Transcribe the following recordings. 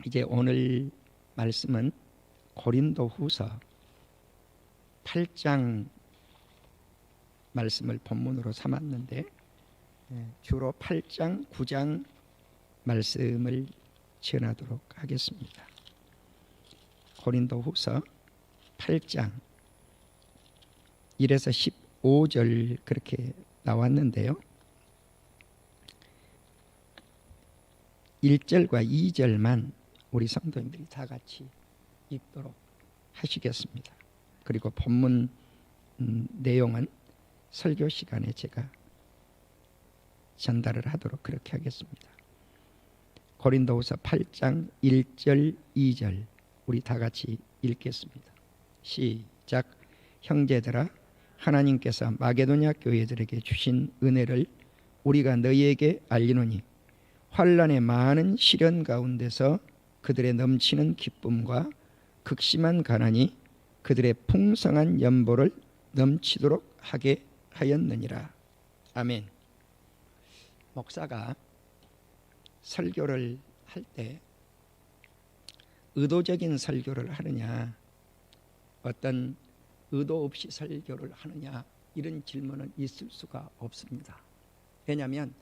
이제 오늘 말씀은 고린도후서 8장 말씀을 본문으로 삼았는데 주로 8장, 9장 말씀을 전하도록 하겠습니다. 고린도후서 8장 1에서 15절 그렇게 나왔는데요. 1절과 2절만 우리 성도님들이 다 같이 읽도록 하시겠습니다. 그리고 본문 내용은 설교 시간에 제가 전달을 하도록 그렇게 하겠습니다. 고린도후서 8장 1절 2절 우리 다 같이 읽겠습니다. 시작. 형제들아, 하나님께서 마게도냐 교회들에게 주신 은혜를 우리가 너희에게 알리노니 환난의 많은 시련 가운데서 그들의 넘치는 기쁨과 극심한 가난이 그들의 풍성한 연보를 넘치도록 하게 하였느니라. 아멘. 목사가 설교를 할 때 의도적인 설교를 하느냐, 어떤 의도 없이 설교를 하느냐, 이런 질문은 있을 수가 없습니다. 왜냐하면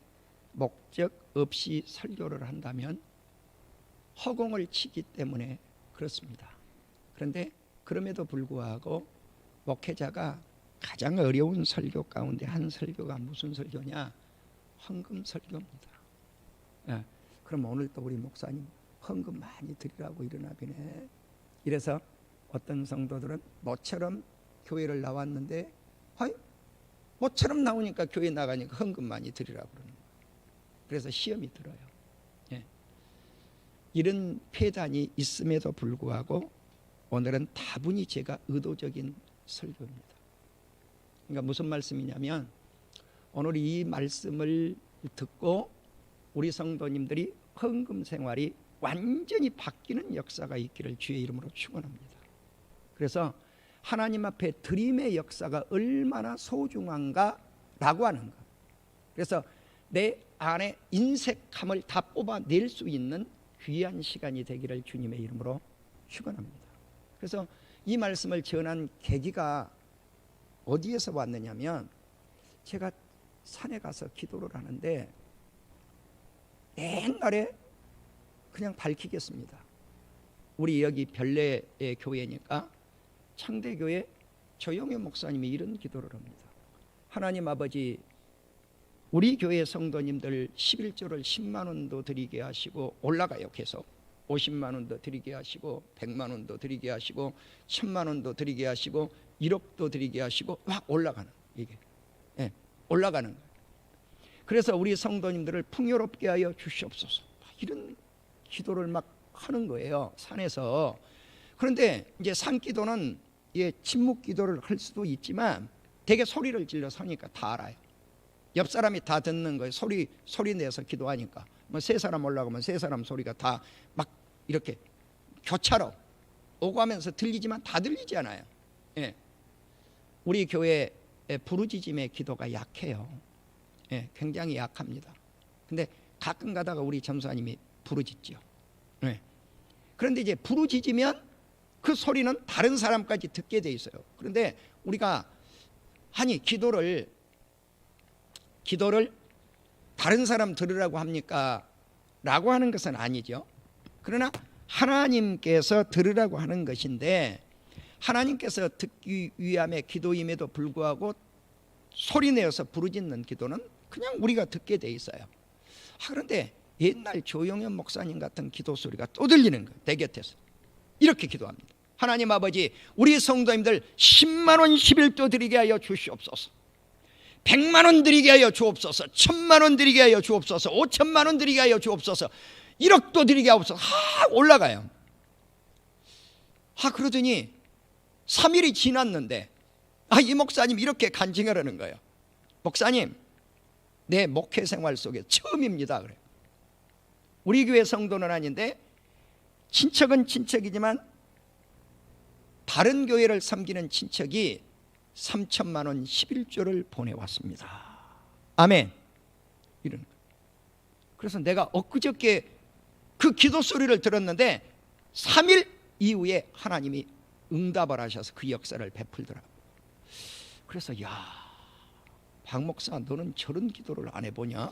목적 없이 설교를 한다면 허공을 치기 때문에 그렇습니다. 그런데 그럼에도 불구하고 목회자가 가장 어려운 설교 가운데 한 설교가 무슨 설교냐? 헌금 설교입니다. 그럼 오늘 또 우리 목사님 헌금 많이 드리라고 이러나 보네. 이래서 어떤 성도들은 모처럼 교회를 나왔는데 모처럼 나오니까 교회 나가니까 헌금 많이 드리라고 그러는 거예요. 그래서 시험이 들어요. 이런 폐단이 있음에도 불구하고 오늘은 다분히 제가 의도적인 설교입니다. 그러니까 무슨 말씀이냐면 오늘 이 말씀을 듣고 우리 성도님들이 헌금 생활이 완전히 바뀌는 역사가 있기를 주의 이름으로 축원합니다. 그래서 하나님 앞에 드림의 역사가 얼마나 소중한가라고 하는 것. 그래서 내 안에 인색함을 다 뽑아낼 수 있는 귀한 시간이 되기를 주님의 이름으로 축원합니다. 그래서 이 말씀을 전한 계기가 어디에서 왔느냐면 제가 산에 가서 기도를 하는데 옛날에 그냥 밝히겠습니다. 우리 여기 별내의 교회니까 창대교회 조영애 목사님이 이런 기도를 합니다. 하나님 아버지, 우리 교회 성도님들 11조를 10만 원도 드리게 하시고 올라가요. 계속 50만 원도 드리게 하시고 100만 원도 드리게 하시고 1000만 원도 드리게 하시고 1억도 드리게 하시고 막 올라가는 이게 올라가는 거예요. 그래서 우리 성도님들을 풍요롭게 하여 주시옵소서, 이런 기도를 막 하는 거예요, 산에서. 그런데 이제 산기도는 침묵 기도를 할 수도 있지만 되게 소리를 질러 서니까 다 알아요. 옆 사람이 다 듣는 거예요. 소리 내서 기도하니까. 뭐 세 사람 올라가면 세 사람 소리가 다 막 이렇게 교차로 오고 가면서 들리지만 다 들리지 않아요. 우리 교회 부르짖음의 기도가 약해요. 굉장히 약합니다. 근데 가끔 가다가 우리 전사님이 부르짖죠. 그런데 이제 부르짖으면 그 소리는 다른 사람까지 듣게 돼 있어요. 그런데 우리가 기도를 다른 사람 들으라고 합니까? 라고 하는 것은 아니죠. 그러나 하나님께서 들으라고 하는 것인데, 하나님께서 듣기 위함의 기도임에도 불구하고 소리내어서 부르짖는 기도는 그냥 우리가 듣게 돼 있어요. 그런데 옛날 조영현 목사님 같은 기도 소리가 또 들리는 거예요. 내 곁에서 이렇게 기도합니다. 하나님 아버지, 우리 성도님들 10만 원 11조 드리게 하여 주시옵소서, 100만 원 드리게 하여 주옵소서, 1000만 원 드리게 하여 주옵소서, 5천만 원 드리게 하여 주옵소서, 1억도 드리게 하옵소서. 올라가요. 그러더니 3일이 지났는데 이 목사님 이렇게 간증을 하는 거예요. 목사님, 내 목회 생활 속에 처음입니다. 그래. 우리 교회 성도는 아닌데 친척은 친척이지만 다른 교회를 섬기는 친척이 3천만 원 11조를 보내왔습니다. 아멘. 이런. 그래서 내가 엊그저께 그 기도 소리를 들었는데 3일 이후에 하나님이 응답을 하셔서 그 역사를 베풀더라고요. 그래서 야, 박 목사 너는 저런 기도를 안 해보냐?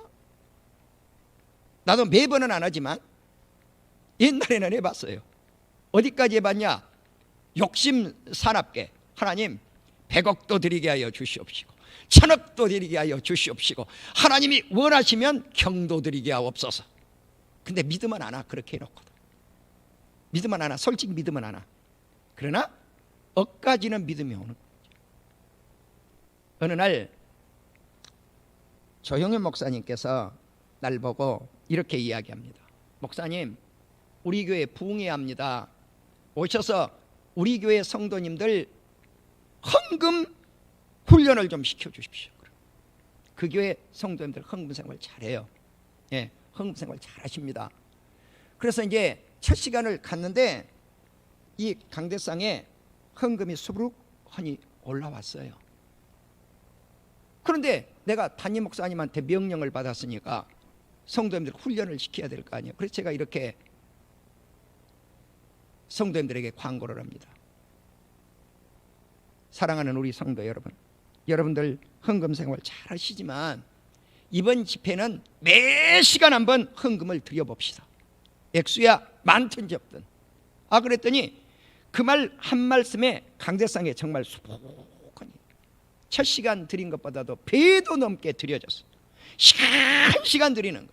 나도 매번은 안 하지만 옛날에는 해봤어요. 어디까지 해봤냐? 욕심 사납게 하나님 100억도 드리게 하여 주시옵시고 1000억도 드리게 하여 주시옵시고 하나님이 원하시면 경도 드리게 하옵소서. 근데 믿으면 안 와. 그렇게 해놓고도 믿으면 안 와. 솔직히 믿으면 안 와. 그러나 억까지는 믿음이 오는 거죠. 어느 날 조영현 목사님께서 날 보고 이렇게 이야기합니다. 목사님, 우리 교회 부흥해야 합니다. 오셔서 우리 교회 성도님들 헌금 훈련을 좀 시켜주십시오. 그 교회 성도님들 헌금 생활 잘해요. 예, 헌금 생활 잘하십니다. 그래서 이제 첫 시간을 갔는데 이 강대상에 헌금이 수북하니 올라왔어요. 그런데 내가 담임 목사님한테 명령을 받았으니까 성도님들 훈련을 시켜야 될 거 아니에요. 그래서 제가 이렇게 성도님들에게 광고를 합니다. 사랑하는 우리 성도 여러분, 여러분들 헌금 생활 잘 하시지만 이번 집회는 매 시간 한번 헌금을 드려봅시다. 액수야 많든 적든. 그랬더니 그 말 한 말씀에 강대상에 정말 수북하니 첫 시간 드린 것보다도 배도 넘게 드려졌어. 한 시간 드리는 거.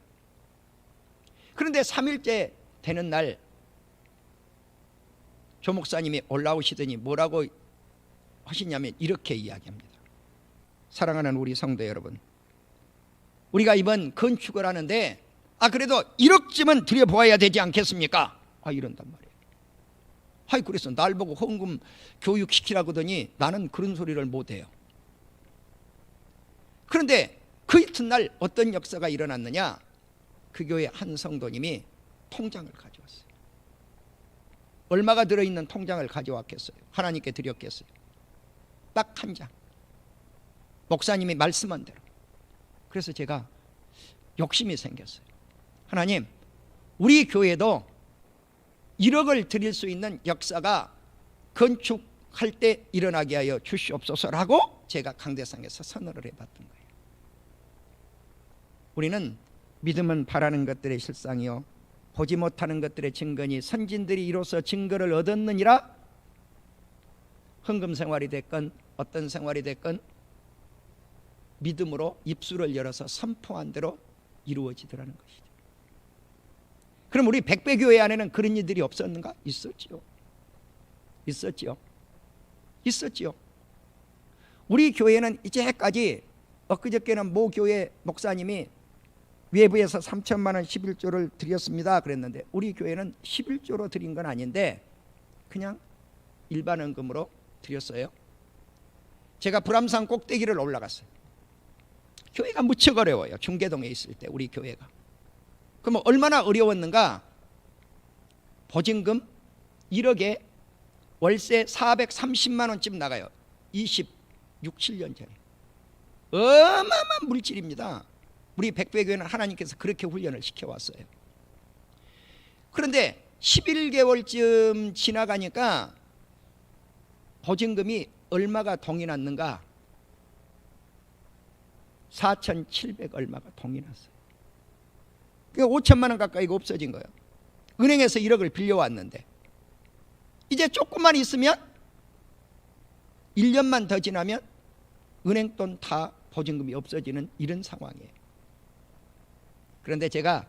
그런데 3일째 되는 날 조 목사님이 올라오시더니 뭐라고 하시냐면 이렇게 이야기합니다. 사랑하는 우리 성도 여러분, 우리가 이번 건축을 하는데 그래도 1억쯤은 드려보아야 되지 않겠습니까? 이런단 말이에요. 그래서 날 보고 헌금 교육시키라고 하더니 나는 그런 소리를 못해요. 그런데 그 이튿날 어떤 역사가 일어났느냐? 그 교회 한 성도님이 통장을 가져왔어요. 얼마가 들어있는 통장을 가져왔겠어요? 하나님께 드렸겠어요? 딱 한 장. 목사님이 말씀한 대로. 그래서 제가 욕심이 생겼어요. 하나님, 우리 교회도 1억을 드릴 수 있는 역사가 건축할 때 일어나게 하여 주시옵소서라고 제가 강대상에서 선언을 해봤던 거예요. 우리는 믿음은 바라는 것들의 실상이요 보지 못하는 것들의 증거니 선진들이 이로써 증거를 얻었느니라. 헌금 생활이 됐건 어떤 생활이 됐건 믿음으로 입술을 열어서 선포한 대로 이루어지더라는 것이죠. 그럼 우리 백배교회 안에는 그런 일들이 없었는가? 있었지요. 있었지요. 우리 교회는 이제까지 엊그저께는 모 교회 목사님이 외부에서 3천만 원 11조를 드렸습니다 그랬는데 우리 교회는 11조로 드린 건 아닌데 그냥 일반 헌금으로 드렸어요. 제가 불암산 꼭대기를 올라갔어요. 교회가 무척 어려워요. 중계동에 있을 때 우리 교회가. 그럼 얼마나 어려웠는가? 보증금 1억에 월세 430만 원쯤 나가요. 26, 7년 전에. 어마어마한 물질입니다. 우리 백배교회는 하나님께서 그렇게 훈련을 시켜왔어요. 그런데 11개월쯤 지나가니까 보증금이 얼마가 동이 났는가? 4,700 얼마가 동이 났어요. 그러니까 5천만 원 가까이가 없어진 거예요. 은행에서 1억을 빌려왔는데 이제 조금만 있으면 1년만 더 지나면 은행 돈 다 보증금이 없어지는 이런 상황이에요. 그런데 제가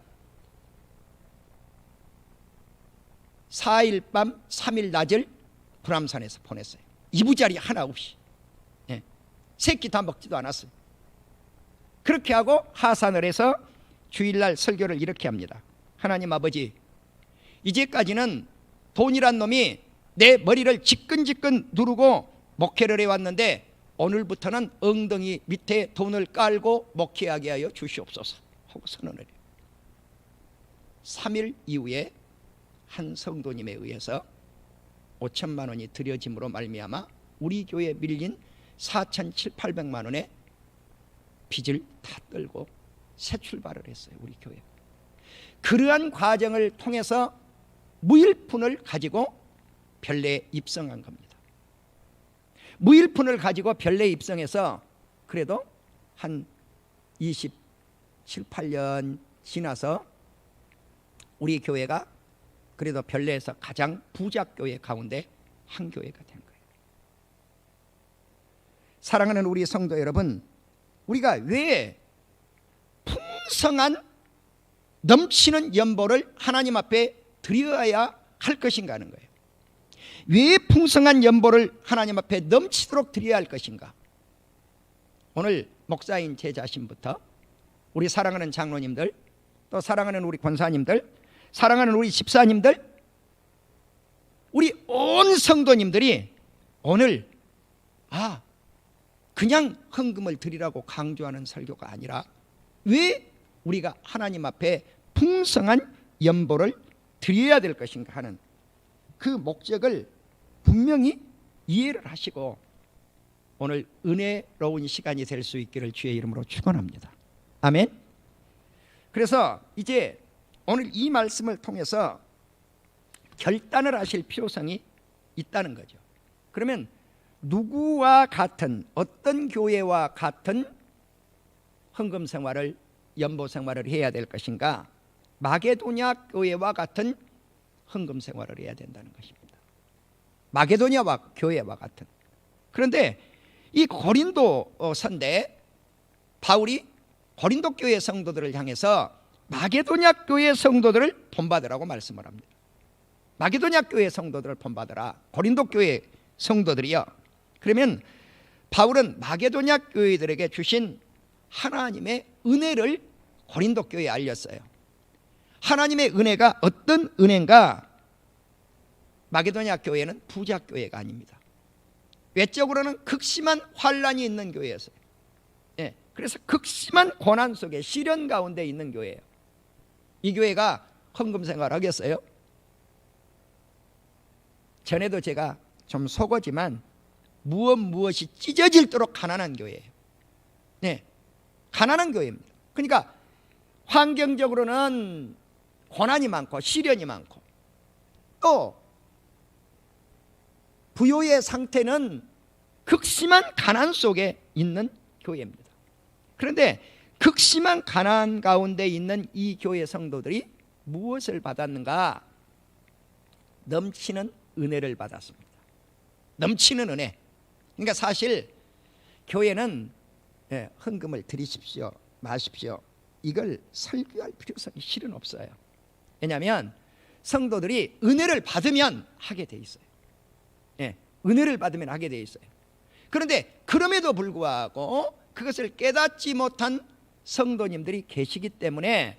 4일 밤 3일 낮을 불암산에서 보냈어요. 이부자리 하나 없이. 새끼 다 먹지도 않았어요. 그렇게 하고 하산을 해서 주일날 설교를 이렇게 합니다. 하나님 아버지, 이제까지는 돈이란 놈이 내 머리를 지끈지끈 누르고 목회를 해왔는데 오늘부터는 엉덩이 밑에 돈을 깔고 목회하게 하여 주시옵소서 하고 선언을 해요. 3일 이후에 한 성도님에 의해서 5천만 원이 드려짐으로 말미암아 우리 교회에 밀린 4,700~800만 원의 빚을 다 떨고 새 출발을 했어요. 우리 교회. 그러한 과정을 통해서 무일푼을 가지고 변례에 입성한 겁니다. 무일푼을 가지고 변례에 입성해서 그래도 한 27, 8년 지나서 우리 교회가 그래도 변례에서 가장 부자 교회 가운데 한 교회가 된 거예요. 사랑하는 우리 성도 여러분, 우리가 왜 풍성한 넘치는 연보를 하나님 앞에 드려야 할 것인가 하는 거예요. 왜 풍성한 연보를 하나님 앞에 넘치도록 드려야 할 것인가? 오늘 목사인 제 자신부터 우리 사랑하는 장로님들, 또 사랑하는 우리 권사님들, 사랑하는 우리 집사님들, 우리 온 성도님들이 오늘 그냥 헌금을 드리라고 강조하는 설교가 아니라 왜 우리가 하나님 앞에 풍성한 연보를 드려야 될 것인가 하는 그 목적을 분명히 이해를 하시고 오늘 은혜로운 시간이 될 수 있기를 주의 이름으로 축원합니다. 아멘. 그래서 이제 오늘 이 말씀을 통해서 결단을 하실 필요성이 있다는 거죠. 그러면 누구와 같은, 어떤 교회와 같은 헌금 생활을, 연보 생활을 해야 될 것인가? 마게도냐 교회와 같은 헌금 생활을 해야 된다는 것입니다. 마게도냐 교회와 같은. 그런데 이 고린도서인데 바울이 고린도 교회 성도들을 향해서 마게도냐 교회 성도들을 본받으라고 말씀을 합니다. 마게도냐 교회 성도들을 본받으라. 고린도 교회 성도들이요. 그러면 바울은 마게도냐 교회들에게 주신 하나님의 은혜를 고린도 교회에 알렸어요. 하나님의 은혜가 어떤 은혜인가? 마게도냐 교회는 부자 교회가 아닙니다. 외적으로는 극심한 환란이 있는 교회였어요. 그래서 극심한 고난 속에 시련 가운데 있는 교회예요. 이 교회가 헌금 생활 하겠어요? 전에도 제가 좀 속어지만 무엇이 찢어질도록 가난한 교회예요. 가난한 교회입니다. 그러니까 환경적으로는 고난이 많고 시련이 많고 또 부요의 상태는 극심한 가난 속에 있는 교회입니다. 그런데 극심한 가난 가운데 있는 이 교회 성도들이 무엇을 받았는가? 넘치는 은혜를 받았습니다. 넘치는 은혜. 그러니까 사실 교회는 헌금을 드리십시오, 마십시오, 이걸 설교할 필요성이 실은 없어요. 왜냐하면 성도들이 은혜를 받으면 하게 돼 있어요. 은혜를 받으면 하게 돼 있어요. 그런데 그럼에도 불구하고 그것을 깨닫지 못한 성도님들이 계시기 때문에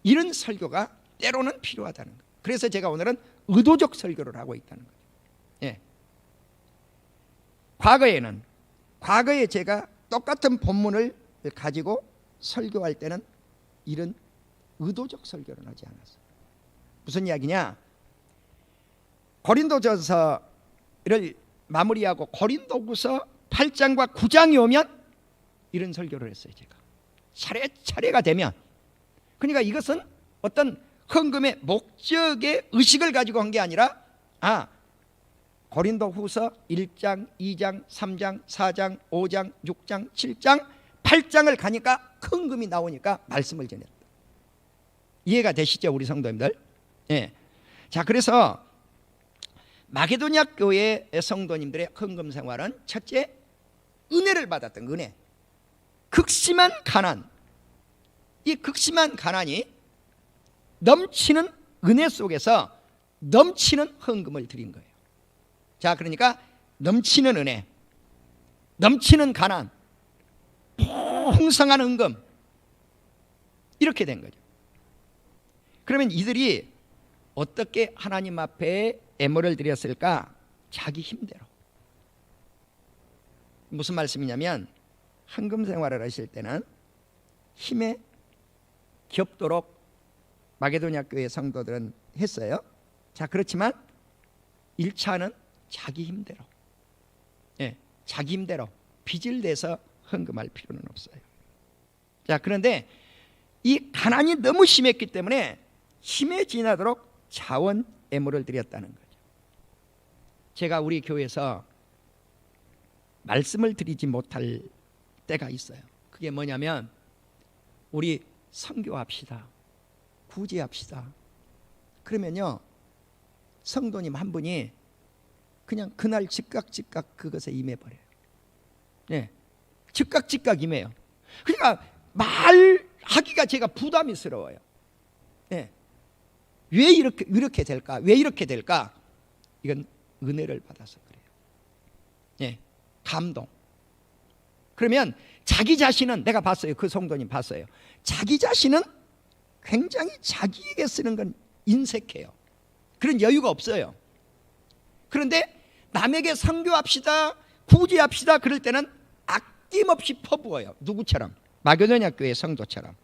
이런 설교가 때로는 필요하다는 거예요. 그래서 제가 오늘은 의도적 설교를 하고 있다는 거예요. 과거에 제가 똑같은 본문을 가지고 설교할 때는 이런 의도적 설교를 하지 않았어요. 무슨 이야기냐? 고린도전서를 마무리하고 고린도후서 8장과 9장이 오면 이런 설교를 했어요. 제가 차례가 되면. 그러니까 이것은 어떤 헌금의 목적의 의식을 가지고 한 게 아니라 고린도후서 1장, 2장, 3장, 4장, 5장, 6장, 7장, 8장을 가니까 헌금이 나오니까 말씀을 전했다. 이해가 되시죠, 우리 성도님들? 자, 그래서 마게도냐 교회 성도님들의 헌금 생활은 첫째, 은혜를 받았던 은혜. 극심한 가난. 이 극심한 가난이 넘치는 은혜 속에서 넘치는 헌금을 드린 거예요. 자, 그러니까 넘치는 은혜, 넘치는 가난, 풍성한 헌금, 이렇게 된 거죠. 그러면 이들이 어떻게 하나님 앞에 애물을 드렸을까? 자기 힘대로. 무슨 말씀이냐면 헌금 생활을 하실 때는 힘에 겹도록 마게도냐 교회 성도들은 했어요. 자, 그렇지만 1차는 자기 힘대로, 자기 힘대로 빚을 내서 헌금할 필요는 없어요. 자, 그런데 이 가난이 너무 심했기 때문에 힘에 지나도록 자원 애물을 드렸다는 거죠. 제가 우리 교회에서 말씀을 드리지 못할 때가 있어요. 그게 뭐냐면 우리 선교합시다, 구제합시다. 그러면요 성도님 한 분이 그냥 그날 즉각 그것에 임해버려요. 네, 즉각 임해요. 그러니까 말하기가 제가 부담스러워요. 네. 왜 이렇게 될까? 왜 이렇게 될까? 이건 은혜를 받아서 그래요. 네, 감동. 그러면 자기 자신은, 내가 봤어요. 그 성도님 봤어요. 자기 자신은 굉장히 자기에게 쓰는 건 인색해요. 그런 여유가 없어요. 그런데 남에게 선교합시다, 구제합시다 그럴 때는 아낌없이 퍼부어요. 누구처럼? 마게도냐 교회 성도처럼.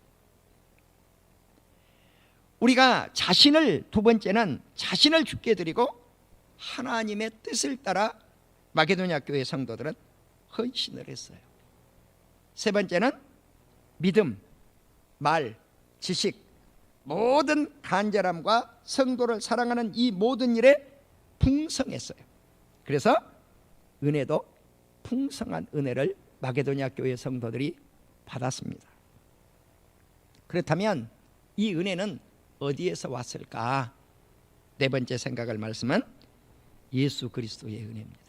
우리가 자신을, 두 번째는 자신을 죽게 드리고 하나님의 뜻을 따라 마게도냐 교회 성도들은 헌신을 했어요. 세 번째는 믿음, 말, 지식, 모든 간절함과 성도를 사랑하는 이 모든 일에 풍성했어요. 그래서 은혜도 풍성한 은혜를 마게도냐 교회 성도들이 받았습니다. 그렇다면 이 은혜는 어디에서 왔을까? 네 번째 생각할 말씀은 예수 그리스도의 은혜입니다.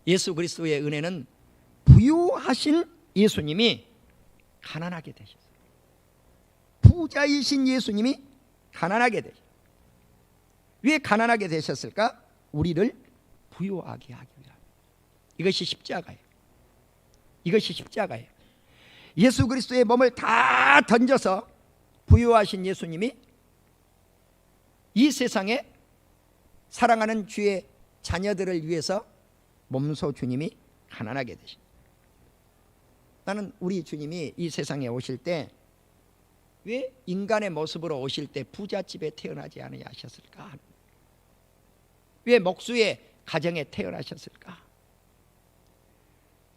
예수 그리스도의 은혜는 부유하신 예수님이 가난하게 되셨어요. 부자이신 예수님이 가난하게 되셨어요. 왜 가난하게 되셨을까? 우리를 부유하게 하기 위하여. 이것이 십자가예요. 이것이 십자가예요. 예수 그리스도의 몸을 다 던져서 부유하신 예수님이 이 세상에 사랑하는 주의 자녀들을 위해서 몸소 주님이 가난하게 되십니다. 나는 우리 주님이 이 세상에 오실 때 왜 인간의 모습으로 오실 때 부잣집에 태어나지 않으셨을까? 왜 목수의 가정에 태어나셨을까?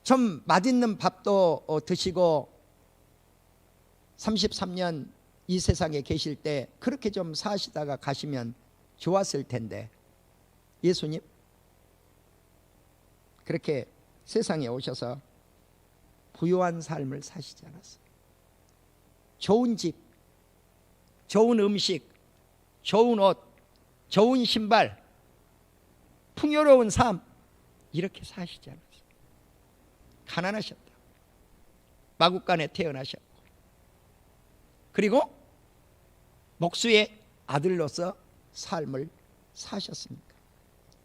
좀 맛있는 밥도 드시고 33년 이 세상에 계실 때 그렇게 좀 사시다가 가시면 좋았을 텐데 예수님 그렇게 세상에 오셔서 부유한 삶을 사시지 않았어요. 좋은 집, 좋은 음식, 좋은 옷, 좋은 신발, 풍요로운 삶 이렇게 사시지 않았어요. 가난하셨다. 마국간에 태어나셨고 그리고 목수의 아들로서 삶을 사셨습니까?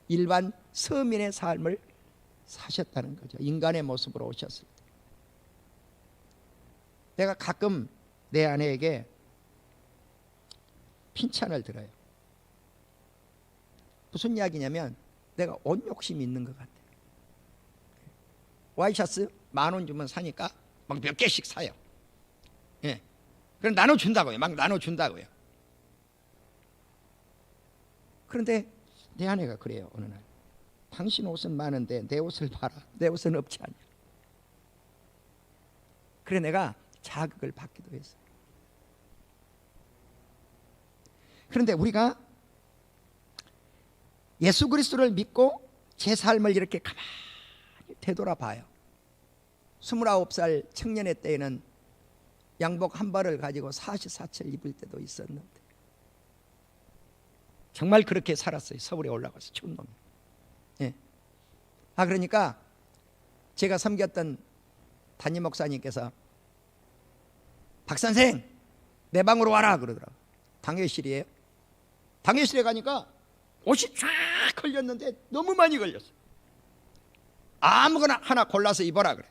일반 서민의 삶을 사셨다는 거죠. 인간의 모습으로 오셨을 때. 내가 가끔 내 아내에게 핀찬을 들어요. 무슨 이야기냐면 내가 옷 욕심이 있는 것 같아요. 와이셔츠 10,000원 주면 사니까 막 몇 개씩 사요. 예. 그럼 나눠준다고요. 막 나눠준다고요. 그런데 내 아내가 그래요. 어느 날 당신 옷은 많은데 내 옷을 봐라. 내 옷은 없지 않냐. 그래 내가 자극을 받기도 했어요. 그런데 우리가 예수 그리스도를 믿고 제 삶을 이렇게 가만히 되돌아봐요. 29살 청년의 때에는 양복 한 벌을 가지고 44채를 입을 때도 있었는데 정말 그렇게 살았어요. 서울에 올라가서 추운 놈이. 예. 그러니까 제가 섬겼던 담임 목사님께서 박선생 내 방으로 와라 그러더라고요. 당회실이에요. 당회실에 가니까 옷이 쫙 걸렸는데 너무 많이 걸렸어요. 아무거나 하나 골라서 입어라 그래.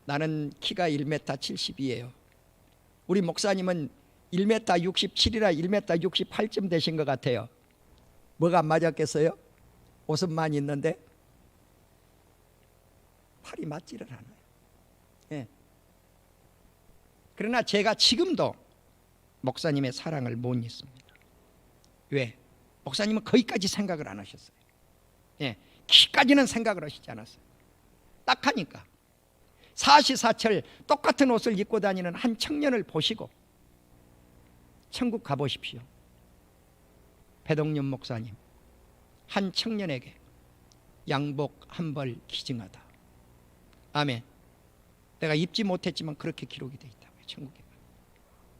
나는 키가 1m 72예요. 우리 목사님은 1m 67이라 1m 68쯤 되신 것 같아요. 뭐가 안 맞았겠어요? 옷은 많이 있는데 팔이 맞지를 않아요. 예. 그러나 제가 지금도 목사님의 사랑을 못 잊습니다. 왜? 목사님은 거기까지 생각을 안 하셨어요. 예. 키까지는 생각을 하시지 않았어요. 딱 하니까 사시사철 똑같은 옷을 입고 다니는 한 청년을 보시고 천국 가보십시오. 배동윤 목사님, 한 청년에게 양복 한 벌 기증하다. 아멘. 내가 입지 못했지만 그렇게 기록이 되어 있다고요. 천국에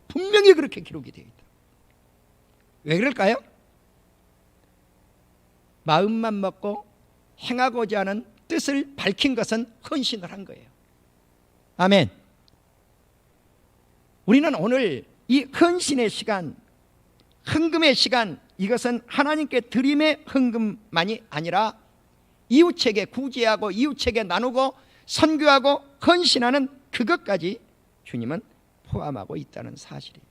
분명히 그렇게 기록이 되어 있다. 왜 그럴까요? 마음만 먹고 행하고자 하는 뜻을 밝힌 것은 헌신을 한 거예요. 아멘. 우리는 오늘 이 헌신의 시간, 헌금의 시간, 이것은 하나님께 드림의 헌금만이 아니라 이웃에게 구제하고 이웃에게 나누고 선교하고 헌신하는 그것까지 주님은 포함하고 있다는 사실이에요.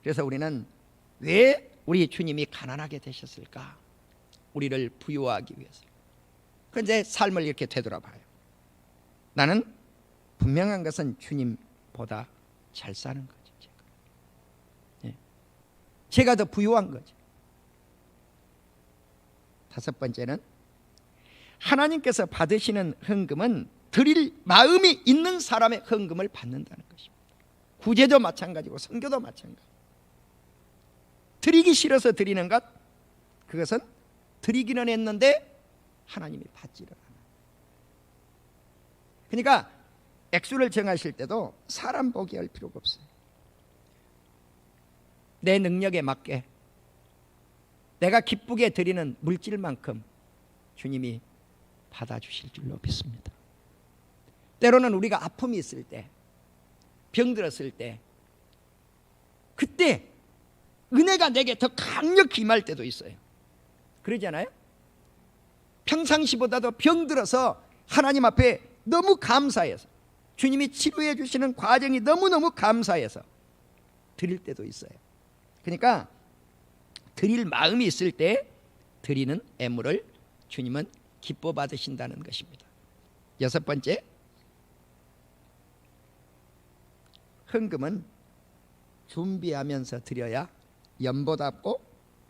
그래서 우리는 왜 우리 주님이 가난하게 되셨을까? 우리를 부유하기 위해서. 그런데 삶을 이렇게 되돌아봐요. 나는 분명한 것은 주님보다 잘 사는 거죠. 제가 더 부유한 거죠. 다섯 번째는 하나님께서 받으시는 헌금은 드릴 마음이 있는 사람의 헌금을 받는다는 것입니다. 구제도 마찬가지고 선교도 마찬가지. 드리기 싫어서 드리는 것, 그것은 드리기는 했는데 하나님이 받지를 않아요. 그러니까 액수를 정하실 때도 사람 보기 할 필요가 없어요. 내 능력에 맞게 내가 기쁘게 드리는 물질만큼 주님이 받아주실 줄로 믿습니다. 때로는 우리가 아픔이 있을 때, 병들었을 때, 그때 은혜가 내게 더 강력히 임할 때도 있어요. 그러지 않아요? 평상시보다도 병들어서 하나님 앞에 너무 감사해서, 주님이 치료해 주시는 과정이 너무너무 감사해서 드릴 때도 있어요. 그러니까 드릴 마음이 있을 때 드리는 애물을 주님은 기뻐 받으신다는 것입니다. 여섯 번째, 헌금은 준비하면서 드려야 연보답고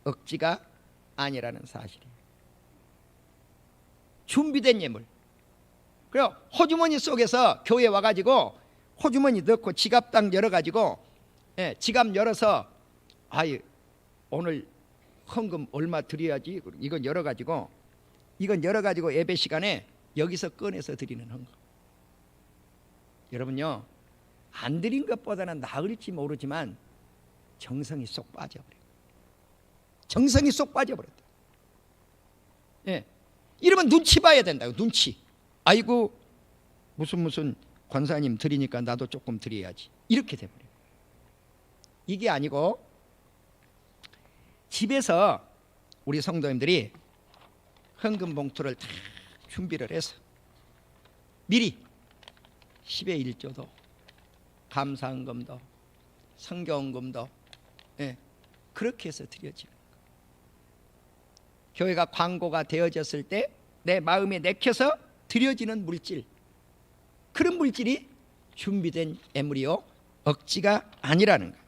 억지가 아니라는 사실이에요. 준비된 예물. 그리고 호주머니 속에서 교회 와가지고 호주머니 넣고 지갑 딱 열어가지고, 지갑 열어서 아이 오늘 헌금 얼마 드려야지, 이건 열어가지고 예배 시간에 여기서 꺼내서 드리는 헌금. 여러분요, 안 드린 것보다는 나을지 모르지만 정성이 쏙 빠져버려요. 정성이 쏙 빠져버렸다. 이러면 눈치 봐야 된다고. 눈치. 아이고 무슨 권사님 드리니까 나도 조금 드려야지, 이렇게 돼버려요. 이게 아니고 집에서 우리 성도님들이 헌금 봉투를 다 준비를 해서 미리 10의 1조도 감사헌금도 선교헌금도 그렇게 해서 드려지는 거예요. 교회가 광고가 되어졌을 때 내 마음에 내켜서 드려지는 물질, 그런 물질이 준비된 애물이요 억지가 아니라는 거예요.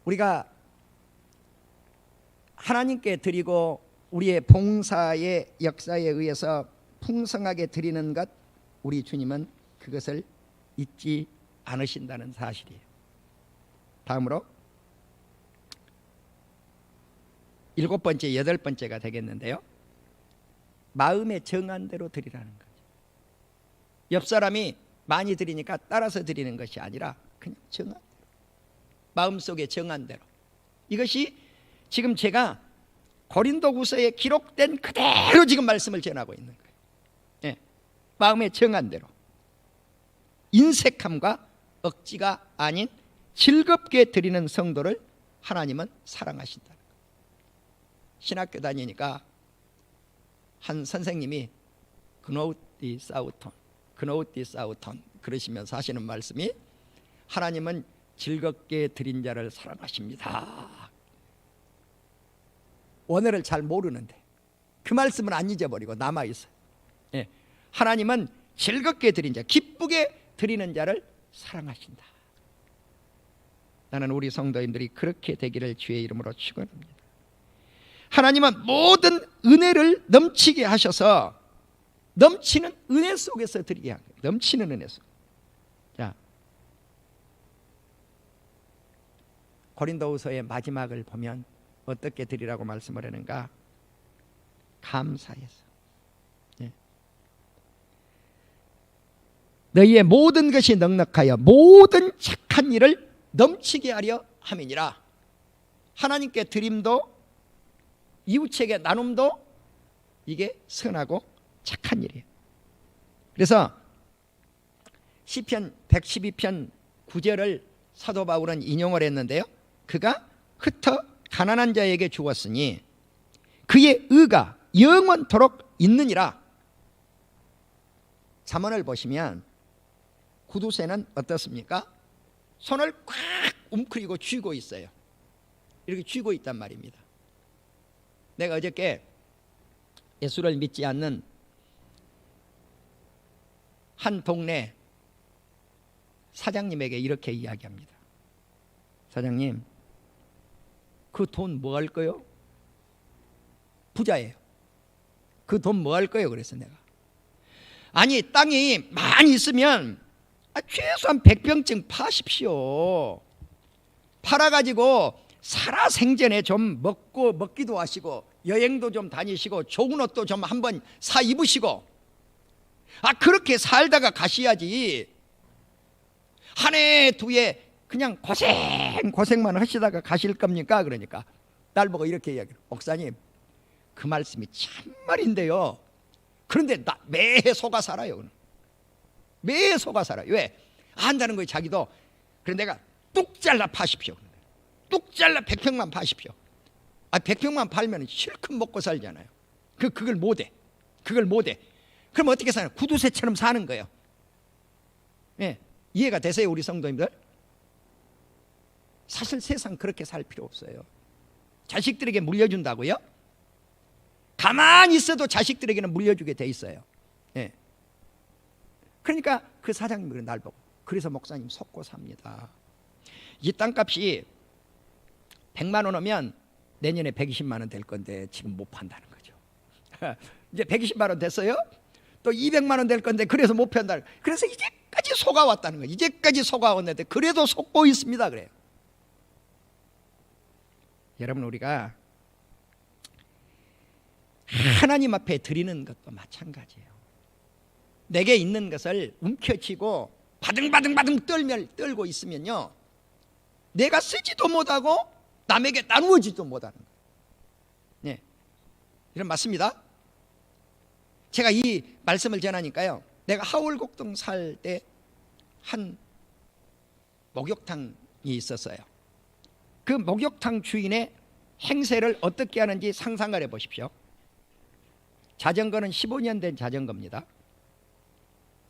우리가 하나님께 드리고 우리의 봉사의 역사에 의해서 풍성하게 드리는 것, 우리 주님은 그것을 잊지 않으신다는 사실이에요. 다음으로 일곱 번째, 여덟 번째가 되겠는데요, 마음에 정한 대로 드리라는 거죠. 옆 사람이 많이 드리니까 따라서 드리는 것이 아니라 그냥 정한 대로, 마음속에 정한 대로. 이것이 지금 제가 고린도후서에 기록된 그대로 지금 말씀을 전하고 있는 거예요. 마음에 정한 대로, 인색함과 억지가 아닌 즐겁게 드리는 성도를 하나님은 사랑하신다. 신학교 다니니까 한 선생님이 그노우티 사우톤 그러시면서 하시는 말씀이, 하나님은 즐겁게 드린 자를 사랑하십니다. 원어를 잘 모르는데 그 말씀을 안 잊어버리고 남아있어요. 하나님은 즐겁게 드린 자, 기쁘게 드리는 자를 사랑하신다. 나는 우리 성도님들이 그렇게 되기를 주의 이름으로 축원합니다. 하나님은 모든 은혜를 넘치게 하셔서 넘치는 은혜 속에서 드리게 한 거예요. 넘치는 은혜 속. 자, 고린도후서의 마지막을 보면 어떻게 드리라고 말씀을 하는가? 감사해서. 예. 너희의 모든 것이 넉넉하여 모든 착한 일을 넘치게 하려 함이니라. 하나님께 드림도 이웃에게 나눔도 이게 선하고 착한 일이에요. 그래서 시편 112편 9절을 사도 바울은 인용을 했는데요. 그가 흩어 가난한 자에게 주었으니 그의 의가 영원토록 있느니라. 잠언을 보시면 구두쇠는 어떻습니까? 손을 꽉 움크리고 쥐고 있어요. 이렇게 쥐고 있단 말입니다. 내가 어저께 예수를 믿지 않는 한 동네 사장님에게 이렇게 이야기합니다. 사장님, 그 돈 뭐 할 거요? 부자예요. 그 돈 뭐 할 거요? 그래서 내가, 아니 땅이 많이 있으면 최소한 100평쯤 파십시오. 팔아가지고 살아생전에 좀 먹기도 하시고 여행도 좀 다니시고 좋은 옷도 좀 한번 사 입으시고, 그렇게 살다가 가셔야지 한 해 두 해 그냥 고생만 하시다가 가실 겁니까? 그러니까 날 보고 이렇게 이야기해요. 목사님, 그 말씀이 참말인데요, 그런데 나 매해 속아 살아요. 매해 속아 살아요. 왜? 안다는 거예요. 자기도. 그래서 내가 뚝 잘라 파십시오. 뚝 잘라 100평만 파십시오. 100평만 팔면 실컷 먹고 살잖아요. 그걸 못해. 그걸 못해. 그럼 어떻게 사냐? 구두쇠처럼 사는 거예요. 예, 이해가 되세요, 우리 성도님들? 사실 세상 그렇게 살 필요 없어요. 자식들에게 물려준다고요? 가만히 있어도 자식들에게는 물려주게 돼 있어요. 예. 그러니까 그 사장님이 날 보고, 그래서 목사님 속고 삽니다. 이 땅값이 100만 원 오면 내년에 120만 원 될 건데 지금 못 판다는 거죠. 이제 120만 원 됐어요? 또 200만 원 될 건데 그래서 못 판다. 그래서 이제까지 속아왔다는 거예요. 이제까지 속아왔는데 그래도 속고 있습니다. 그래요. 여러분, 우리가 하나님 앞에 드리는 것도 마찬가지예요. 내게 있는 것을 움켜쥐고 바등바등 떨고 있으면요, 내가 쓰지도 못하고 남에게 나누어지도 못하는 거예요. 네, 이런 맞습니다. 제가 이 말씀을 전하니까요, 내가 하월곡동 살 때 한 목욕탕이 있었어요. 그 목욕탕 주인의 행세를 어떻게 하는지 상상을 해보십시오. 자전거는 15년 된 자전거입니다.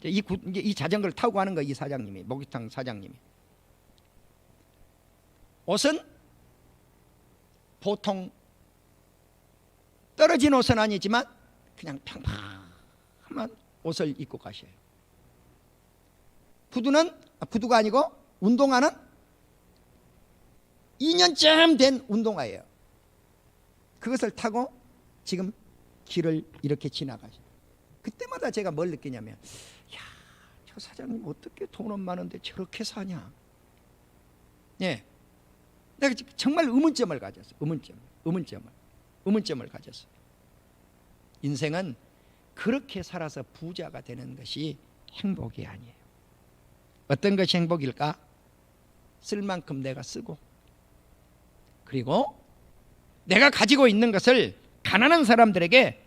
이 자전거를 타고 가는 거예요. 이 사장님이, 목욕탕 사장님이. 옷은 보통 떨어진 옷은 아니지만 그냥 평범한 옷을 입고 가셔요. 구두가 아니고 운동화는 2년쯤 된 운동화예요. 그것을 타고 지금 길을 이렇게 지나가죠. 그때마다 제가 뭘 느끼냐면, 야, 저 사장님 어떻게 돈은 많은데 저렇게 사냐. 예, 내가 정말 의문점을 가졌어요. 의문점을 가졌어요. 인생은 그렇게 살아서 부자가 되는 것이 행복이 아니에요. 어떤 것이 행복일까? 쓸 만큼 내가 쓰고, 그리고 내가 가지고 있는 것을 가난한 사람들에게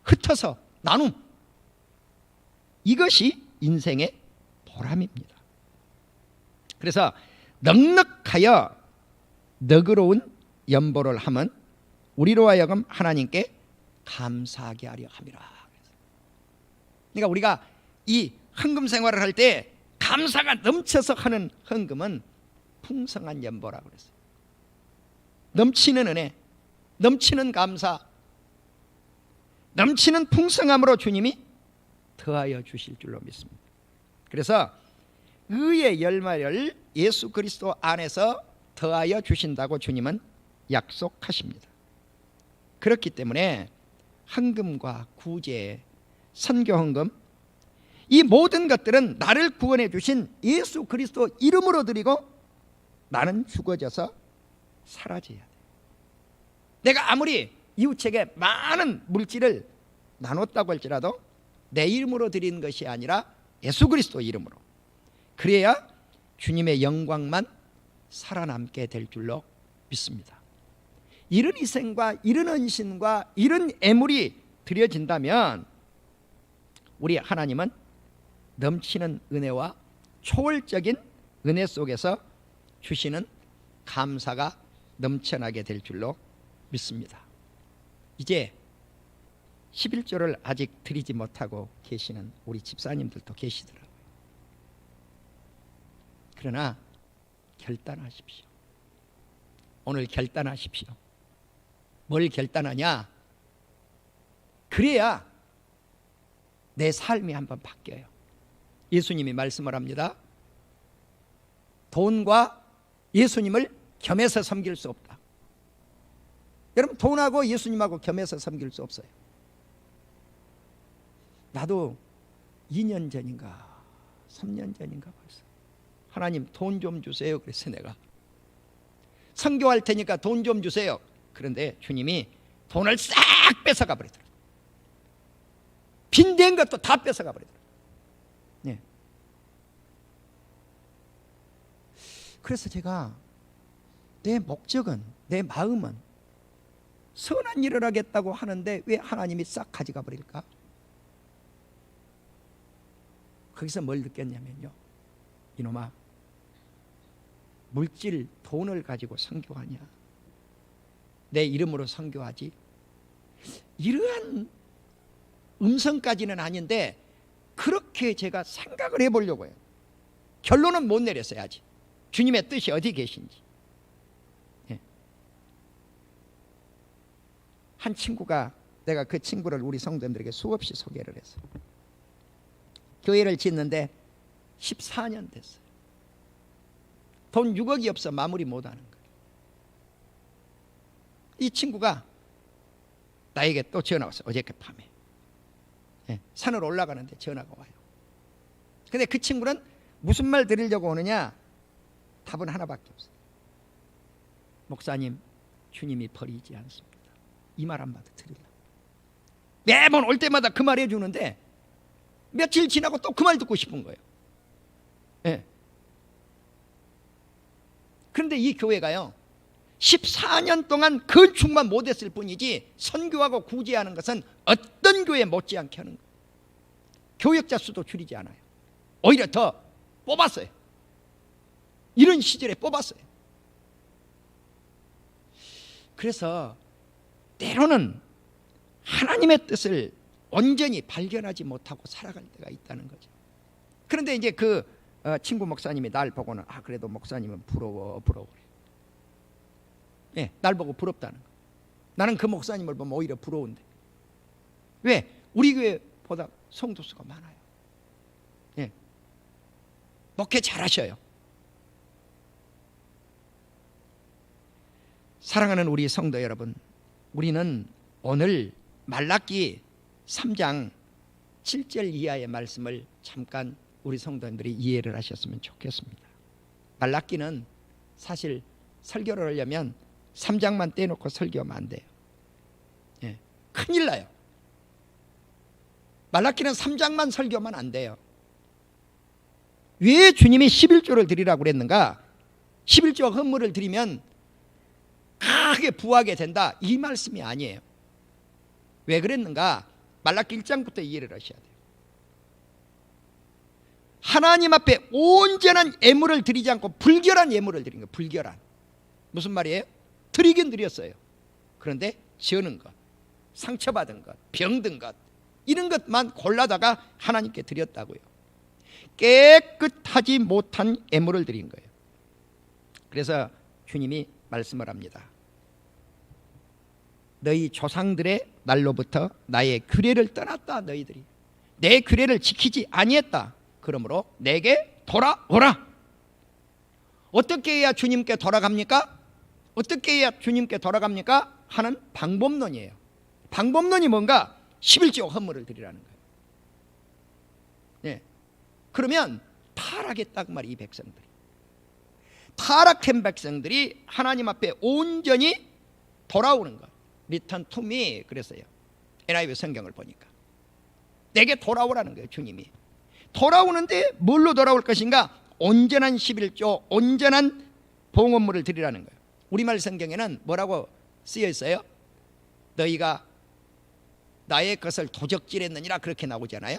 흩어서 나눔. 이것이 인생의 보람입니다. 그래서 넉넉하여 너그러운 연보를 함은 우리로 하여금 하나님께 감사하게 하려 함이라. 그러니까 우리가 이 헌금 생활을 할 때 감사가 넘쳐서 하는 헌금은 풍성한 연보라고 그랬어요. 넘치는 은혜, 넘치는 감사, 넘치는 풍성함으로 주님이 더하여 주실 줄로 믿습니다. 그래서 의의 열매를 예수 그리스도 안에서 더하여 주신다고 주님은 약속하십니다. 그렇기 때문에 헌금과 구제, 선교 헌금, 이 모든 것들은 나를 구원해 주신 예수 그리스도 이름으로 드리고 나는 죽어져서 사라져야 돼. 내가 아무리 이웃에게 많은 물질을 나눴다고 할지라도 내 이름으로 드리는 것이 아니라 예수 그리스도 이름으로, 그래야 주님의 영광만 살아남게 될 줄로 믿습니다. 이런 희생과 이런 헌신과 이런 애물이 드려진다면 우리 하나님은 넘치는 은혜와 초월적인 은혜 속에서 주시는 감사가 넘쳐나게 될 줄로 믿습니다. 이제 11조를 아직 드리지 못하고 계시는 우리 집사님들도 계시더라고요. 그러나 결단하십시오. 오늘 결단하십시오. 뭘 결단하냐? 그래야 내 삶이 한번 바뀌어요. 예수님이 말씀을 합니다. 돈과 예수님을 겸해서 섬길 수 없다. 여러분, 돈하고 예수님하고 겸해서 섬길 수 없어요. 나도 2년 전인가 3년 전인가 벌써 하나님 돈 좀 주세요. 그래서 내가 선교할 테니까 돈 좀 주세요. 그런데 주님이 돈을 싹 뺏어가 버리더라고요. 빈된 것도 다 뺏어가 버리더라고요. 네. 그래서 제가 내 목적은, 내 마음은 선한 일을 하겠다고 하는데 왜 하나님이 싹 가져가 버릴까? 거기서 뭘 느꼈냐면요, 이놈아, 물질, 돈을 가지고 선교하냐, 내 이름으로 선교하지, 이러한 음성까지는 아닌데 그렇게 제가 생각을 해보려고 해요. 결론은 못 내렸어요. 아직 주님의 뜻이 어디 계신지. 예. 한 친구가, 내가 그 친구를 우리 성도님들에게 수없이 소개를 했어요. 교회를 짓는데 14년 됐어요. 돈 6억이 없어 마무리 못하는 거예요. 이 친구가 나에게 또 전화 왔어요. 어저께 밤에. 예, 산을 올라가는데 전화가 와요. 근데 그 친구는 무슨 말 들으려고 오느냐? 답은 하나밖에 없어요. 목사님, 주님이 버리지 않습니다. 이 말 한마디 들으려고. 매번 올 때마다 그 말 해주는데 며칠 지나고 또 그 말 듣고 싶은 거예요. 예. 그런데 이 교회가요, 14년 동안 건축만 못했을 뿐이지 선교하고 구제하는 것은 어떤 교회 못지않게 하는 거예요. 교역자 수도 줄이지 않아요. 오히려 더 뽑았어요. 이런 시절에 뽑았어요. 그래서 때로는 하나님의 뜻을 온전히 발견하지 못하고 살아갈 때가 있다는 거죠. 그런데 이제 그 친구 목사님이 날 보고는, 아, 그래도 목사님은 부러워. 예, 날 보고 부럽다는 거. 나는 그 목사님을 보면 오히려 부러운데. 왜? 우리 교회보다 성도 수가 많아요. 예, 목회 잘하셔요. 사랑하는 우리 성도 여러분, 우리는 오늘 말라기 3장 7절 이하의 말씀을 잠깐 우리 성도님들이 이해를 하셨으면 좋겠습니다. 말라기는 사실 설교를 하려면 3장만 떼놓고 설교하면 안 돼요. 예, 큰일 나요. 말라기는 3장만 설교하면 안 돼요. 왜 주님이 11조를 드리라고 그랬는가? 11조 헌물을 드리면 크게 부하게 된다, 이 말씀이 아니에요. 왜 그랬는가? 말라기 1장부터 이해를 하셔야 돼요. 하나님 앞에 온전한 예물을 드리지 않고 불결한 예물을 드린 거예요. 불결한. 무슨 말이에요? 드리긴 드렸어요. 그런데 저는 것, 상처받은 것, 병든 것, 이런 것만 골라다가 하나님께 드렸다고요. 깨끗하지 못한 예물을 드린 거예요. 그래서 주님이 말씀을 합니다. 너희 조상들의 날로부터 나의 규례를 떠났다. 너희들이 내 규례를 지키지 아니했다. 그러므로 내게 돌아오라. 어떻게 해야 주님께 돌아갑니까? 어떻게 해야 주님께 돌아갑니까? 하는 방법론이에요. 방법론이 뭔가? 11조 헌물을 드리라는 거예요. 예. 그러면 타락했다 그 말이 이 백성들이. 타락한 백성들이 하나님 앞에 온전히 돌아오는 것. Return to me 그랬어요. NIV 성경을 보니까. 내게 돌아오라는 거예요. 주님이. 돌아오는데 뭘로 돌아올 것인가? 온전한 11조, 온전한 봉헌물을 드리라는 거예요. 우리말 성경에는 뭐라고 쓰여 있어요? 너희가 나의 것을 도적질했느니라 그렇게 나오잖아요.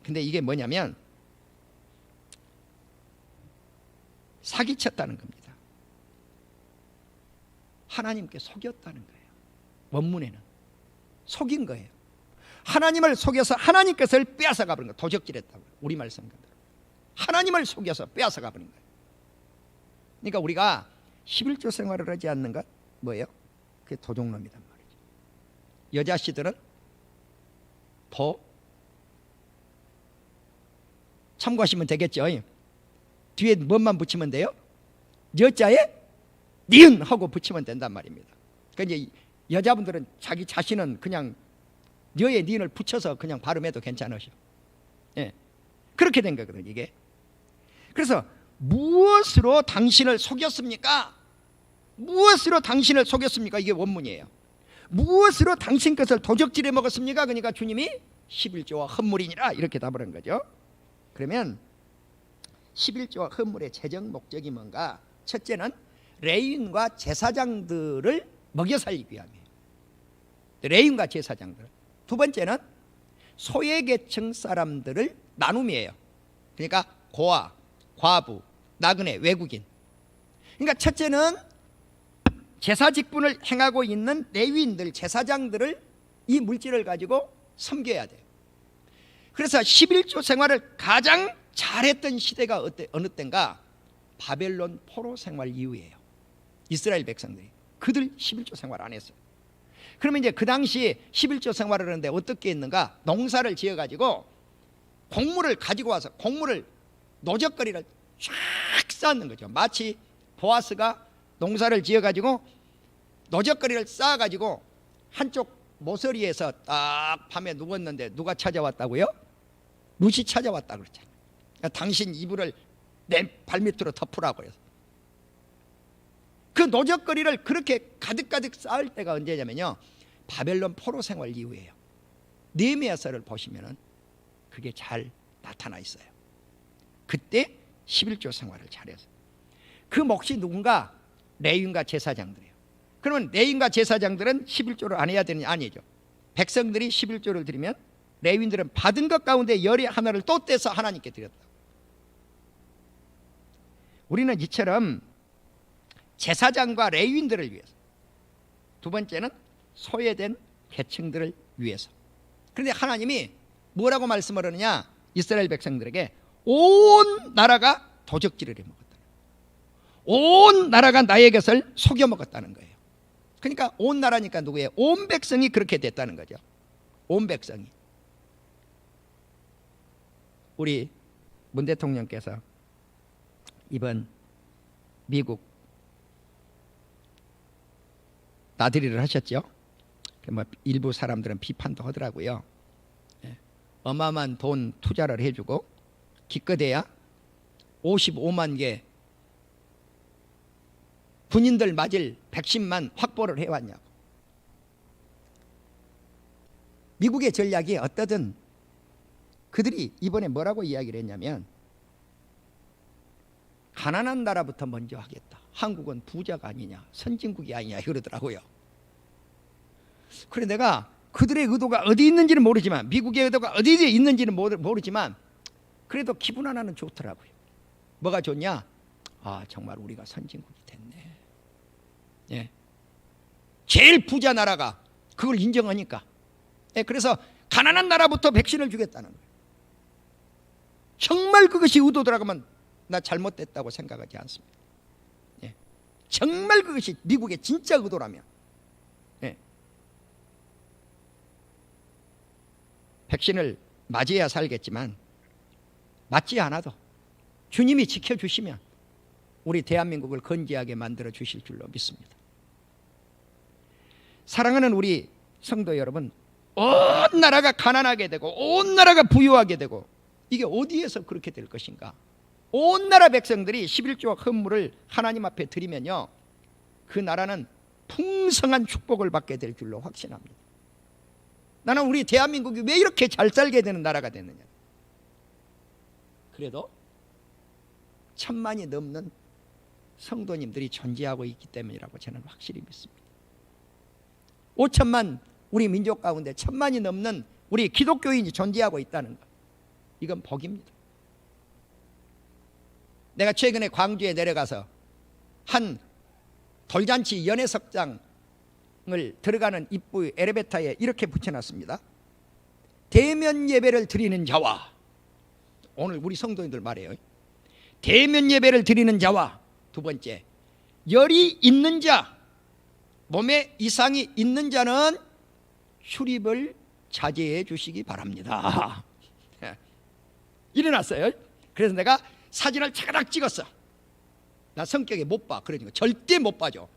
근데 이게 뭐냐면 사기쳤다는 겁니다. 하나님께 속였다는 거예요. 원문에는 속인 거예요. 하나님을 속여서 하나님 것을 빼앗아가 버린 거예요. 도적질했다고. 우리말 성경대로 하나님을 속여서 빼앗아가 버린 거예요. 그러니까 우리가 11조 생활을 하지 않는 것 뭐예요? 그게 도둑놈이란 말이죠. 여자씨들은 더 참고하시면 되겠죠. 뒤에 뭐만 붙이면 돼요? 여자에 니은 하고 붙이면 된단 말입니다. 그러니까 이제 여자분들은 자기 자신은 그냥 여에 니은을 붙여서 그냥 발음해도 괜찮으셔. 예. 그렇게 된 거거든요, 이게. 그래서 무엇으로 당신을 속였습니까? 무엇으로 당신을 속였습니까? 이게 원문이에요. 무엇으로 당신 것을 도적질해 먹었습니까? 그러니까 주님이 11조와 헌물이니라 이렇게 답을 한 거죠. 그러면 11조와 헌물의 재정 목적이 뭔가? 첫째는 레위인과 제사장들을 먹여 살리기 위함이에요. 레위인과 제사장들. 두 번째는 소외계층 사람들을 나눔이에요. 그러니까 고아, 과부, 나그네, 외국인. 그러니까 첫째는 제사 직분을 행하고 있는 레위인들, 제사장들을 이 물질을 가지고 섬겨야 돼요. 그래서 11조 생활을 가장 잘했던 시대가 어느 때인가? 바벨론 포로 생활 이후예요. 이스라엘 백성들이. 그들 11조 생활 안 했어요. 그러면 이제 그 당시 11조 생활을 하는데 어떻게 했는가? 농사를 지어가지고 곡물을 가지고 와서 곡물을 노적거리를 쫙 쌓는 거죠. 마치 보아스가 농사를 지어가지고 노적거리를 쌓아가지고 한쪽 모서리에서 딱 밤에 누웠는데 누가 찾아왔다고요? 룻이 찾아왔다 그랬잖아요. 그러니까 당신 이불을 내 발밑으로 덮으라고 해서. 그 노적거리를 그렇게 가득가득 쌓을 때가 언제냐면요, 바벨론 포로 생활 이후에요. 느헤미야서를 보시면은 그게 잘 나타나 있어요. 그때 11조 생활을 잘해서. 그 몫이 누군가? 레위인과 제사장들이에요. 그러면 레위인과 제사장들은 11조를 안 해야 되느냐? 아니죠. 백성들이 11조를 드리면 레위인들은 받은 것 가운데 열의 하나를 또 떼서 하나님께 드렸다. 우리는 이처럼 제사장과 레위인들을 위해서, 두 번째는 소외된 계층들을 위해서. 그런데 하나님이 뭐라고 말씀을 하느냐? 이스라엘 백성들에게 온 나라가 도적질을 해먹었다. 온 나라가 나의 것을 속여 먹었다는 거예요. 그러니까 온 나라니까 누구예요? 온 백성이 그렇게 됐다는 거죠. 온 백성이. 우리 문 대통령께서 이번 미국 나들이를 하셨죠. 뭐 일부 사람들은 비판도 하더라고요. 어마어마한 돈 투자를 해주고 기껏해야 55만 개 군인들 맞을 백신만 확보를 해왔냐고. 미국의 전략이 어떠든 그들이 이번에 뭐라고 이야기를 했냐면 가난한 나라부터 먼저 하겠다. 한국은 부자가 아니냐, 선진국이 아니냐 그러더라고요. 그래 내가 그들의 의도가 어디 있는지는 모르지만, 미국의 의도가 어디에 있는지는 모르지만 그래도 기분 하나는 좋더라고요. 뭐가 좋냐? 아 정말 우리가 선진국이 됐네. 예. 제일 부자 나라가 그걸 인정하니까. 예. 그래서 가난한 나라부터 백신을 주겠다는 거예요. 정말 그것이 의도더라고면 나 잘못됐다고 생각하지 않습니다. 예. 정말 그것이 미국의 진짜 의도라면. 예. 백신을 맞아야 살겠지만 맞지 않아도 주님이 지켜주시면 우리 대한민국을 건재하게 만들어 주실 줄로 믿습니다. 사랑하는 우리 성도 여러분, 온 나라가 가난하게 되고 온 나라가 부유하게 되고, 이게 어디에서 그렇게 될 것인가? 온 나라 백성들이 11조와 헌물을 하나님 앞에 드리면요, 그 나라는 풍성한 축복을 받게 될 줄로 확신합니다. 나는 우리 대한민국이 왜 이렇게 잘 살게 되는 나라가 됐느냐? 그래도 1000만이 넘는 성도님들이 존재하고 있기 때문이라고 저는 확실히 믿습니다. 5천만 우리 민족 가운데 1000만이 넘는 우리 기독교인이 존재하고 있다는 것, 이건 복입니다. 내가 최근에 광주에 내려가서 한 돌잔치 연회석장을 들어가는 입구 엘리베이터에 이렇게 붙여놨습니다. 대면 예배를 드리는 자와, 오늘 우리 성도님들 말이에요, 대면 예배를 드리는 자와, 두 번째, 열이 있는 자, 몸에 이상이 있는 자는 출입을 자제해 주시기 바랍니다. 일어났어요. 그래서 내가 사진을 차가닥 찍었어. 나 성격에 못 봐. 그러니까 절대 못 봐줘.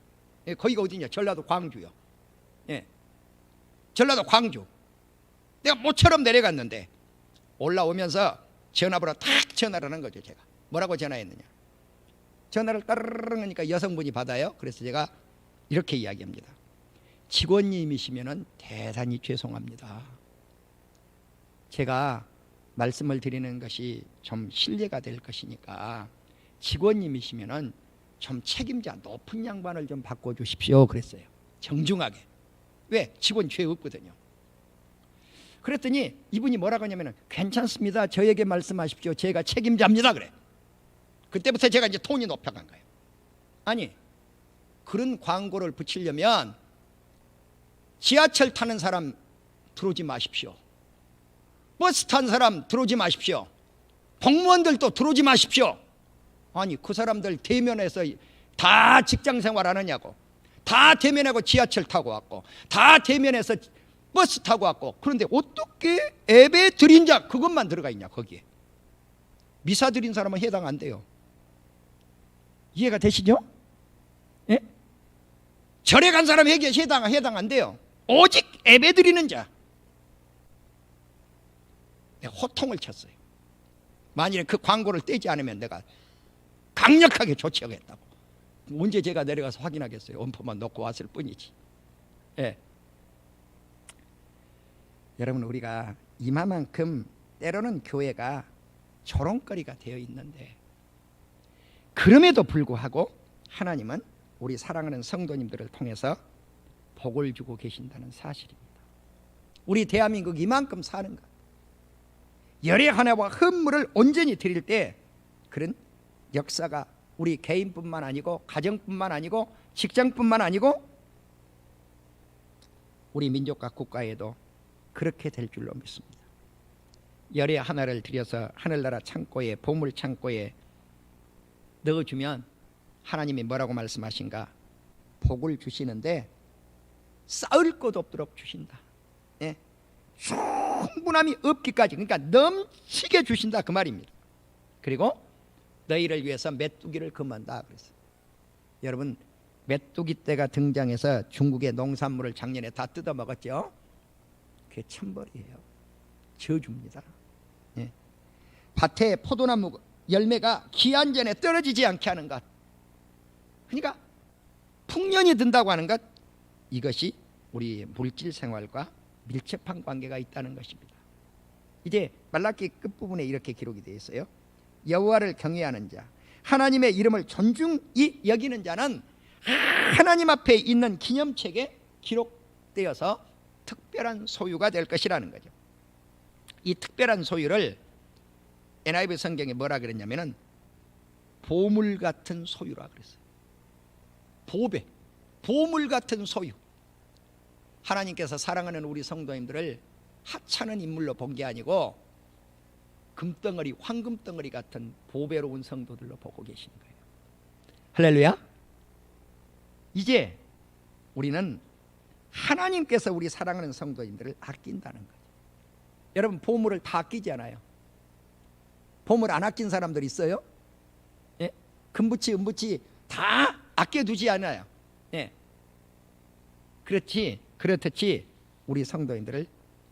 거기가 어디냐? 전라도 광주요. 예. 전라도 광주. 내가 모처럼 내려갔는데 올라오면서 전화번호 탁 전화를 하는 거죠. 제가 뭐라고 전화했느냐? 전화를 따르릉 하니까 여성분이 받아요. 그래서 제가 이렇게 이야기합니다. 직원님이시면 대단히 죄송합니다. 제가 말씀을 드리는 것이 좀 신뢰가 될 것이니까 직원님이시면 좀 책임자 높은 양반을 좀 바꿔주십시오. 그랬어요. 정중하게. 왜? 직원 죄 없거든요. 그랬더니 이분이 뭐라고 하냐면, 괜찮습니다, 저에게 말씀하십시오, 제가 책임자입니다. 그래. 그때부터 제가 이제 톤이 높아간 거예요. 아니, 그런 광고를 붙이려면 지하철 타는 사람 들어오지 마십시오, 버스 탄 사람 들어오지 마십시오, 공무원들도 들어오지 마십시오. 아니, 그 사람들 대면에서 다 직장 생활 안 하냐고, 다 대면하고 지하철 타고 왔고, 다 대면에서 버스 타고 왔고, 그런데 어떻게 예배 드린 자 그것만 들어가 있냐? 거기에 미사 드린 사람은 해당 안 돼요. 이해가 되시죠? 예? 절에 간 사람에게 해당 안 돼요. 오직 예배 드리는 자. 내가 호통을 쳤어요. 만일에 그 광고를 떼지 않으면 내가 강력하게 조치하겠다고. 언제 제가 내려가서 확인하겠어요? 원포만 놓고 왔을 뿐이지. 예. 여러분, 우리가 이마만큼 때로는 교회가 조롱거리가 되어 있는데, 그럼에도 불구하고 하나님은 우리 사랑하는 성도님들을 통해서 복을 주고 계신다는 사실입니다. 우리 대한민국 이만큼 사는 것, 열의 하나와 헌물을 온전히 드릴 때 그런 역사가 우리 개인뿐만 아니고 가정뿐만 아니고 직장뿐만 아니고 우리 민족과 국가에도 그렇게 될 줄로 믿습니다. 열의 하나를 들여서 하늘나라 창고에, 보물 창고에 넣어주면 하나님이 뭐라고 말씀하신가? 복을 주시는데 쌓을 것 없도록 주신다. 예? 충분함이 없기까지, 그러니까 넘치게 주신다, 그 말입니다. 그리고 너희를 위해서 메뚜기를 금한다 그랬어요. 여러분, 메뚜기 떼가 등장해서 중국의 농산물을 작년에 다 뜯어 먹었죠. 그게 천벌이에요. 저주입니다. 예. 밭에 포도나무 열매가 기한 전에 떨어지지 않게 하는 것, 그러니까 풍년이 든다고 하는 것, 이것이 우리 물질 생활과 밀접한 관계가 있다는 것입니다. 이제 말라기 끝부분에 이렇게 기록이 되어 있어요. 여호와를 경외하는 자, 하나님의 이름을 존중히 여기는 자는 하나님 앞에 있는 기념책에 기록되어서 특별한 소유가 될 것이라는 거죠. 이 특별한 소유를 NIV 성경에 뭐라 그랬냐면은 보물 같은 소유라 그랬어요. 보배, 보물 같은 소유. 하나님께서 사랑하는 우리 성도님들을 하찮은 인물로 본 게 아니고 금덩어리, 황금덩어리 같은 보배로운 성도들로 보고 계시는 거예요. 할렐루야. 이제 우리는 하나님께서 우리 사랑하는 성도님들을 아낀다는 거죠. 여러분, 보물을 다 아끼지 않아요. 보물 안 아낀 사람들 있어요? 예? 금붙이, 은붙이 다 아껴두지 않아요. 예. 그렇듯이 우리 성도인들을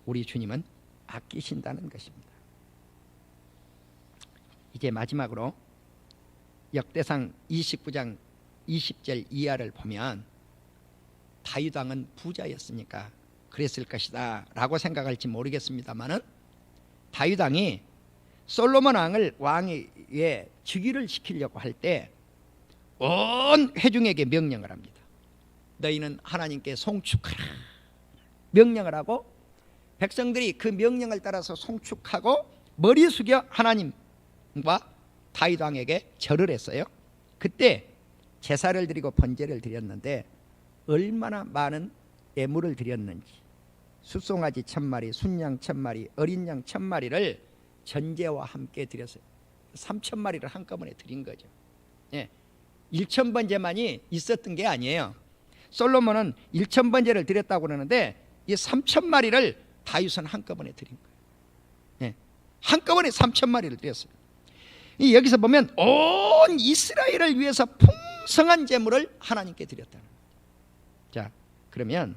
우리 주님은 아끼신다는 것입니다. 이제 마지막으로 역대상 29장 20절 이하를 보면 다윗 왕은 부자였으니까 그랬을 것이다 라고 생각할지 모르겠습니다만은 다윗 왕이 솔로몬 왕을 왕위에 즉위를 시키려고 할 때 온 회중에게 명령을 합니다. 너희는 하나님께 송축하라 명령을 하고 백성들이 그 명령을 따라서 송축하고 머리 숙여 하나님과 다윗 왕에게 절을 했어요. 그때 제사를 드리고 번제를 드렸는데 얼마나 많은 예물을 드렸는지 숫송아지 1000마리, 순양 1000마리, 어린 양 1000마리를 전제와 함께 드렸어요. 3000마리를 한꺼번에 드린 거죠. 예. 1000번제만이 있었던 게 아니에요. 솔로몬은 1000번제를 드렸다고 그러는데 이 3000마리를 다윗은 한꺼번에 드린 거예요. 예. 한꺼번에 3000마리를 드렸어요. 여기서 보면 온 이스라엘을 위해서 풍성한 제물을 하나님께 드렸다는 거예요. 자, 그러면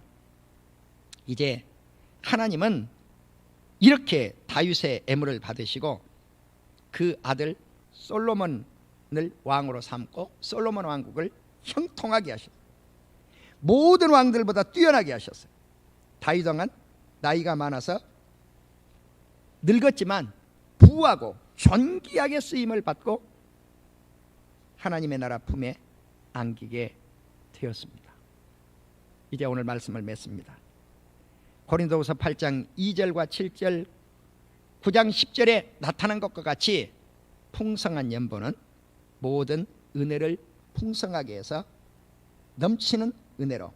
이제 하나님은 이렇게 다윗의 예물을 받으시고 그 아들 솔로몬을 왕으로 삼고 솔로몬 왕국을 형통하게 하셨어요. 모든 왕들보다 뛰어나게 하셨어요. 다윗 왕은 나이가 많아서 늙었지만 부하고 존귀하게 쓰임을 받고 하나님의 나라 품에 안기게 되었습니다. 이제 오늘 말씀을 맺습니다. 고린도후서 8장 2절과 7절 9장 10절에 나타난 것과 같이 풍성한 연보는 모든 은혜를 풍성하게 해서 넘치는 은혜로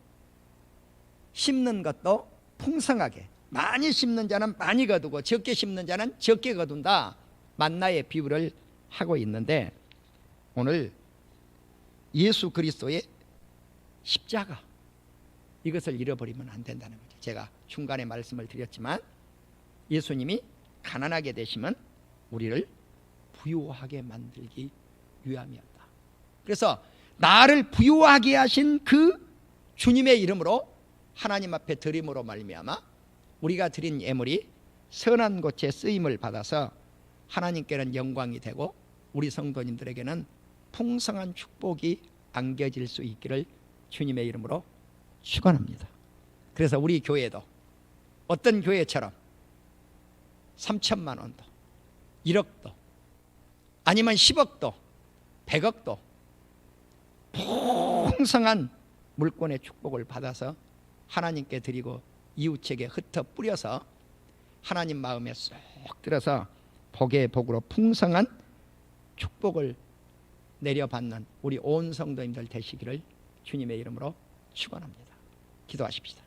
심는 것도 풍성하게 많이 심는 자는 많이 거두고 적게 심는 자는 적게 거둔다 만나의 비유를 하고 있는데 오늘 예수 그리스도의 십자가 이것을 잃어버리면 안 된다는 거죠. 제가 중간에 말씀을 드렸지만 예수님이 가난하게 되시면 우리를 부유하게 만들기 위함이었다. 그래서 나를 부유하게 하신 그 주님의 이름으로 하나님 앞에 드림으로 말미암아 우리가 드린 예물이 선한 곳에 쓰임을 받아서 하나님께는 영광이 되고 우리 성도님들에게는 풍성한 축복이 안겨질 수 있기를 주님의 이름으로 축원합니다. 그래서 우리 교회도 어떤 교회처럼 3천만 원도 1억도 아니면 10억도 100억도 풍성한 물권의 축복을 받아서 하나님께 드리고 이웃에게 흩어 뿌려서 하나님 마음에 쏙 들어서 복의 복으로 풍성한 축복을 내려받는 우리 온 성도님들 되시기를 주님의 이름으로 축원합니다. 기도하십시다.